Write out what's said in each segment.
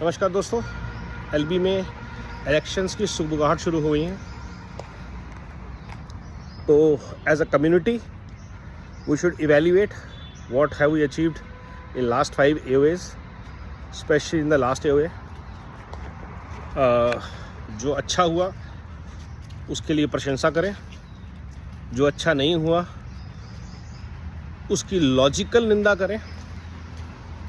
नमस्कार दोस्तों, एलबी में इलेक्शंस की सुगबुगाहट शुरू हो गई हैं। तो as a community we should evaluate what have we achieved in last 5 AOAs, especially in the last AOA। जो अच्छा हुआ उसके लिए प्रशंसा करें, जो अच्छा नहीं हुआ उसकी लॉजिकल निंदा करें,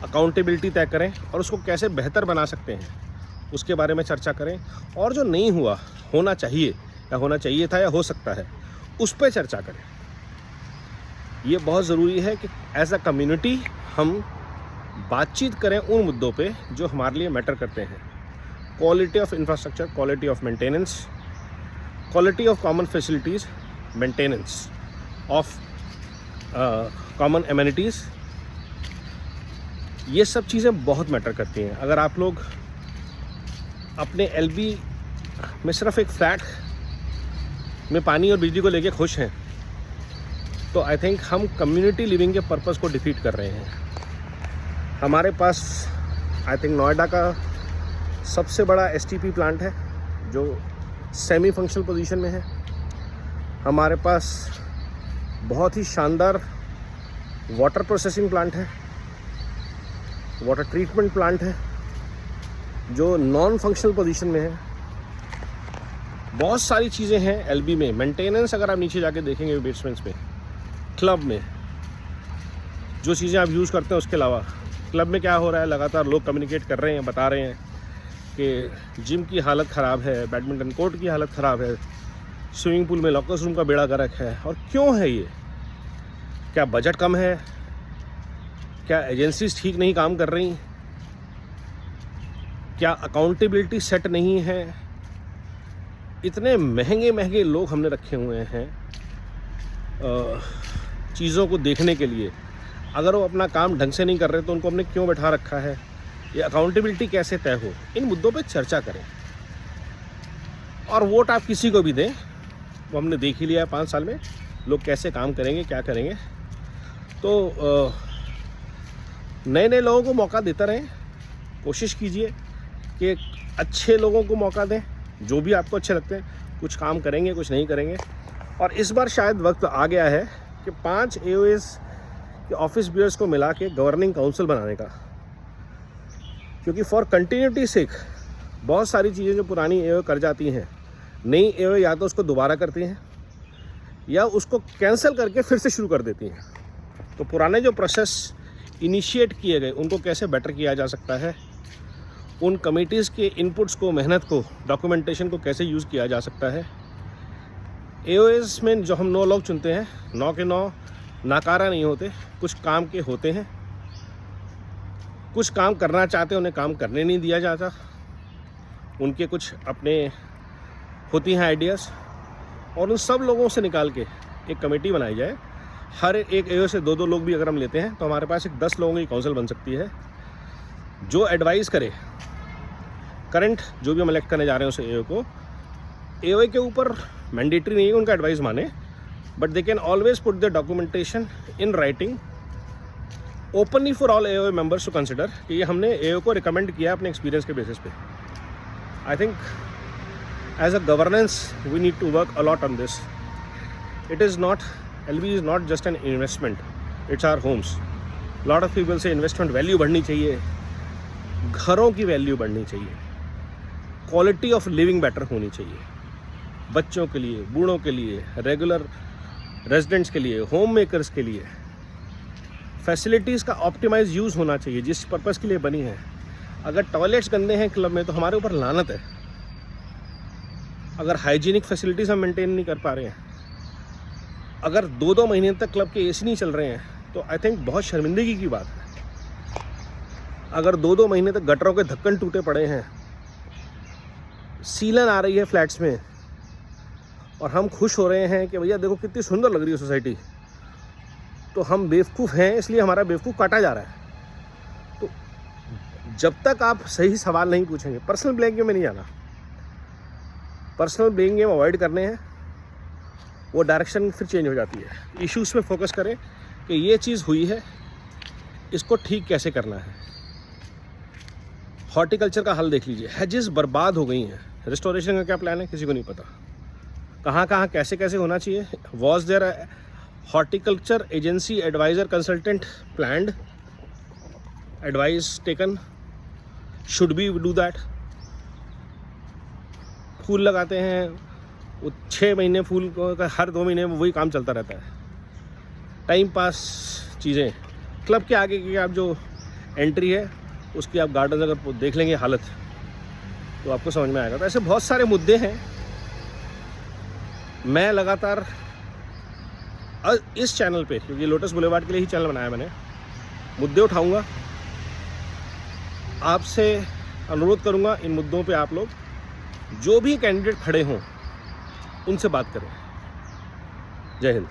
अकाउंटेबिलिटी तय करें और उसको कैसे बेहतर बना सकते हैं उसके बारे में चर्चा करें। और जो नहीं हुआ, होना चाहिए या होना चाहिए था या हो सकता है, उस पर चर्चा करें। ये बहुत ज़रूरी है कि एज अ कम्युनिटी हम बातचीत करें उन मुद्दों पे जो हमारे लिए मैटर करते हैं। Quality of infrastructure, quality of maintenance, quality of common facilities, maintenance of common amenities, ये सब चीज़ें बहुत मैटर करती हैं। अगर आप लोग अपने एलबी में सिर्फ एक फ्लैट में पानी और बिजली को लेके खुश हैं तो आई थिंक हम कम्युनिटी लिविंग के पर्पस को डिफीट कर रहे हैं। हमारे पास आई थिंक नोएडा का सबसे बड़ा STP प्लांट है जो सेमी फंक्शनल पोजीशन में है। हमारे पास बहुत ही शानदार वाटर प्रोसेसिंग प्लांट है, वाटर ट्रीटमेंट प्लांट है जो नॉन फंक्शनल पोजीशन में है। बहुत सारी चीज़ें हैं एलबी में। मेंटेनेंस अगर आप नीचे जाके देखेंगे बेसमेंट्स में, क्लब में जो चीज़ें आप यूज़ करते हैं उसके अलावा क्लब में क्या हो रहा है, लगातार लोग कम्युनिकेट कर रहे हैं, बता रहे हैं कि जिम की हालत ख़राब है, बैडमिंटन कोर्ट की हालत ख़राब है, स्विमिंग पूल में लॉकर्स रूम का बेड़ा गर्क है। और क्यों है ये? क्या बजट कम है? क्या एजेंसीज ठीक नहीं काम कर रही? क्या अकाउंटेबिलिटी सेट नहीं है? इतने महंगे महंगे लोग हमने रखे हुए हैं चीज़ों को देखने के लिए। अगर वो अपना काम ढंग से नहीं कर रहे तो उनको हमने क्यों बैठा रखा है? ये अकाउंटेबिलिटी कैसे तय हो? इन मुद्दों पे चर्चा करें। और वोट आप किसी को भी दें, वो हमने देख ही लिया है 5 साल में लोग कैसे काम करेंगे, क्या करेंगे। तो नए नए लोगों को मौका देता रहें। कोशिश कीजिए कि अच्छे लोगों को मौका दें, जो भी आपको अच्छे लगते हैं। कुछ काम करेंगे, कुछ नहीं करेंगे। और इस बार शायद वक्त आ गया है कि 5 AOAs के ऑफिस बियर्स को मिला के गवर्निंग काउंसिल बनाने का, क्योंकि फॉर कंटिन्यूटी सेक बहुत सारी चीज़ें जो पुरानी AOA कर जाती हैं, नई AOA या तो उसको दोबारा करती हैं या उसको कैंसिल करके फिर से शुरू कर देती हैं। तो पुराने जो प्रोसेस इनिशिएट किए गए उनको कैसे बेटर किया जा सकता है, उन कमिटीज़ के इनपुट्स को, मेहनत को, डॉक्यूमेंटेशन को कैसे यूज़ किया जा सकता है। AOAs में जो हम 9 लोग चुनते हैं, 9 के 9 नाकारा नहीं होते, कुछ काम के होते हैं। कुछ काम करना चाहते हैं, उन्हें काम करने नहीं दिया जाता। उनके कुछ अपने होती हैं आइडियाज़, और उन सब लोगों से निकाल के एक कमेटी बनाई जाए। हर एक AOA से 2-2 लोग भी अगर हम लेते हैं तो हमारे पास एक 10 लोगों की काउंसिल बन सकती है जो एडवाइस करे करंट जो भी हम इलेक्ट करने जा रहे हैं उस AOA को। AOA के ऊपर मैंडेटरी नहीं है उनका एडवाइस माने, but they can always put the documentation in writing openly for all AOA members to consider कि ये हमने AOA को रिकमेंड किया अपने एक्सपीरियंस के बेसिस पे। I think as a governance we need to work a lot on this. It is not, LB is not just an investment, it's our homes. Lot of people say investment value बढ़नी चाहिए, घरों की value बढ़नी चाहिए, quality of living better होनी चाहिए, बच्चों के लिए, बूढ़ों के लिए, रेगुलर रेजिडेंट्स के लिए, होम मेकर्स के लिए। फैसिलिटीज़ का ऑप्टिमाइज यूज़ होना चाहिए जिस पर्पज़ के लिए बनी है। अगर टॉयलेट्स गंदे हैं क्लब में तो हमारे ऊपर लानत है। अगर हाइजीनिक फैसिलिटीज़ हम मेंटेन नहीं कर पा रहे हैं, अगर 2-2 महीने तक क्लब के AC नहीं चल रहे हैं तो आई थिंक बहुत शर्मिंदगी की बात है। अगर 2-2 महीने तक गटरों के ढक्कन टूटे पड़े हैं, सीलन आ रही है फ्लैट्स में, और हम खुश हो रहे हैं कि भैया देखो कितनी सुंदर लग रही है सोसाइटी, तो हम बेवकूफ़ हैं इसलिए हमारा बेवकूफ़ काटा जा रहा है। तो जब तक आप सही सवाल नहीं पूछेंगे, पर्सनल ब्लेम गेम में नहीं जाना, पर्सनल ब्लेम गेम अवॉइड करने हैं, वो डायरेक्शन फिर चेंज हो जाती है। इश्यूज़ पे फोकस करें कि ये चीज़ हुई है, इसको ठीक कैसे करना है। हॉर्टिकल्चर का हाल देख लीजिए, हेजेस बर्बाद हो गई हैं। रिस्टोरेशन का क्या प्लान है किसी को नहीं पता, कहाँ कहाँ कैसे कैसे होना चाहिए। Was there horticulture agency adviser consultant planned, advice taken, should be do that. फूल लगाते हैं, वो 6 महीने फूल का, हर 2 महीने में वही काम चलता रहता है, टाइम पास चीज़ें। क्लब के आगे की आप जो एंट्री है उसकी आप गार्डन अगर देख लेंगे हालत, तो आपको समझ में आएगा। तो ऐसे बहुत सारे मुद्दे हैं। मैं लगातार इस चैनल पे, क्योंकि लोटस बुलेवार्ड के लिए ही चैनल बनाया मैंने, मुद्दे उठाऊंगा। आपसे अनुरोध करूंगा इन मुद्दों पे आप लोग जो भी कैंडिडेट खड़े हों उनसे बात करें। जय हिंद।